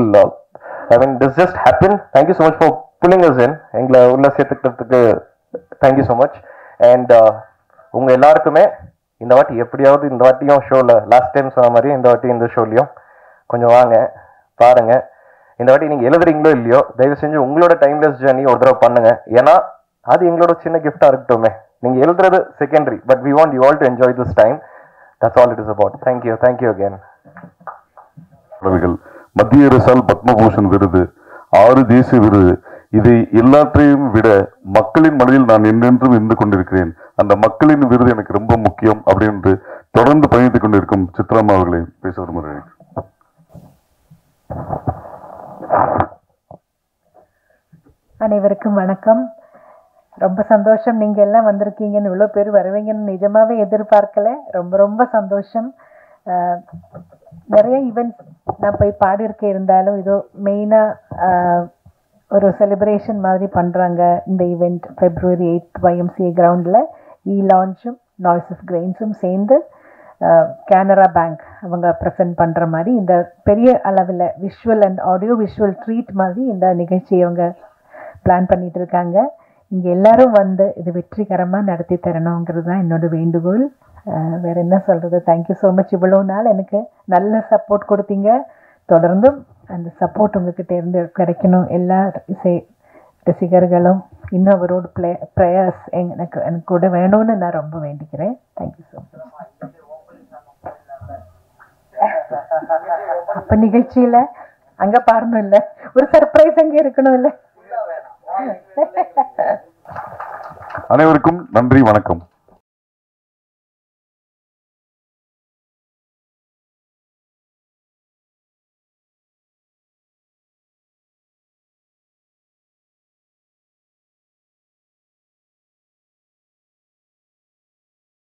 I mean this just happened. Thank you so much for pulling us in. எங்களை உள்ள சேர்த்துக்கிறதுக்கு thank you so much and உங்க எல்லாருக்குமே இந்த வாட்டி எப்படியாவது இந்த வாட்டியும் ஷோல லாஸ்ட் டைம் சொன்ன மாதிரி இந்த வாட்டி இந்த ஷோலையும் கொஞ்சம் வாங்க பாருங்க. இந்த வாட்டி நீங்க எழுதுறீங்களோ இல்லையோ தயவு செஞ்சு உங்களோட டைம்லெஸ் ஜேர்னி ஒரு தடவை பண்ணுங்க. ஏன்னா அது எங்களோட சின்ன கிஃப்டா இருக்கட்டுமே. நீங்க எழுதுறது secondary but we want you all to enjoy this time. That's all it is about. Thank you again. மத்திய அரசால் பத்மபூஷன் விருது, 6 தேசிய விருது, இதை எல்லாற்றையும் விட மக்களின் மனதில் நான் என்றென்றும் இருந்து கொண்டிருக்கிறேன். அந்த மக்களின் விருது எனக்கு ரொம்ப முக்கியம் அப்படின்னு தொடர்ந்து பயணித்துக் கொண்டிருக்கும் சித்ராமா அவர்களை பேச விரும்புகிறேன். அனைவருக்கும் வணக்கம். ரொம்ப சந்தோஷம் நீங்க எல்லாம் வந்திருக்கீங்கன்னு, இவ்வளவு பேர் வருவீங்கன்னு நிஜமாவே எதிர்பார்க்கல. ரொம்ப ரொம்ப சந்தோஷம். நிறைய ஈவெண்ட்ஸ் நான் போய் பாடியிருக்க இருந்தாலும் இதோ மெயினா ஒரு செலிப்ரேஷன் மாதிரி பண்றாங்க. இந்த ஈவெண்ட் February 8th YMCA கிரவுண்ட்ல லான்ச்சும் நாய்ஸ் ஆஃப் கிரெயின்ஸும் சேர்ந்து கேனரா பேங்க் அவங்க ப்ரெசென்ட் பண்ற மாதிரி இந்த பெரிய அளவில் visual and audio visual treat மாதிரி இந்த நிகழ்ச்சியை அவங்க பிளான் பண்ணிட்டு இருக்காங்க. இங்க எல்லாரும் வந்து இது வெற்றிகரமாக நடத்தி தரணுங்கிறது தான் என்னோட வேண்டுகோள். வேற என்ன சொல்றது. Thank you so much. இவ்வளோ நாள் எனக்கு நல்ல சப்போர்ட் கொடுத்தீங்க. தொடர்ந்தும் அந்த சப்போர்ட் உங்ககிட்ட இருந்து கிடைக்கணும். எல்லா ரசிகர்களும் இன்னும் அவரோட ப்ரேயர்ஸ் எனக்கு கூட வேணும்னு நான் ரொம்ப வேண்டிக்கிறேன். Thank you so much. அப்ப நிகழ்ச்சியில அங்க பாடணும் இல்ல, ஒரு சர்ப்ரைஸ் அங்க இருக்கணும் இல்ல. அனைவருக்கும் நன்றி, வணக்கம்.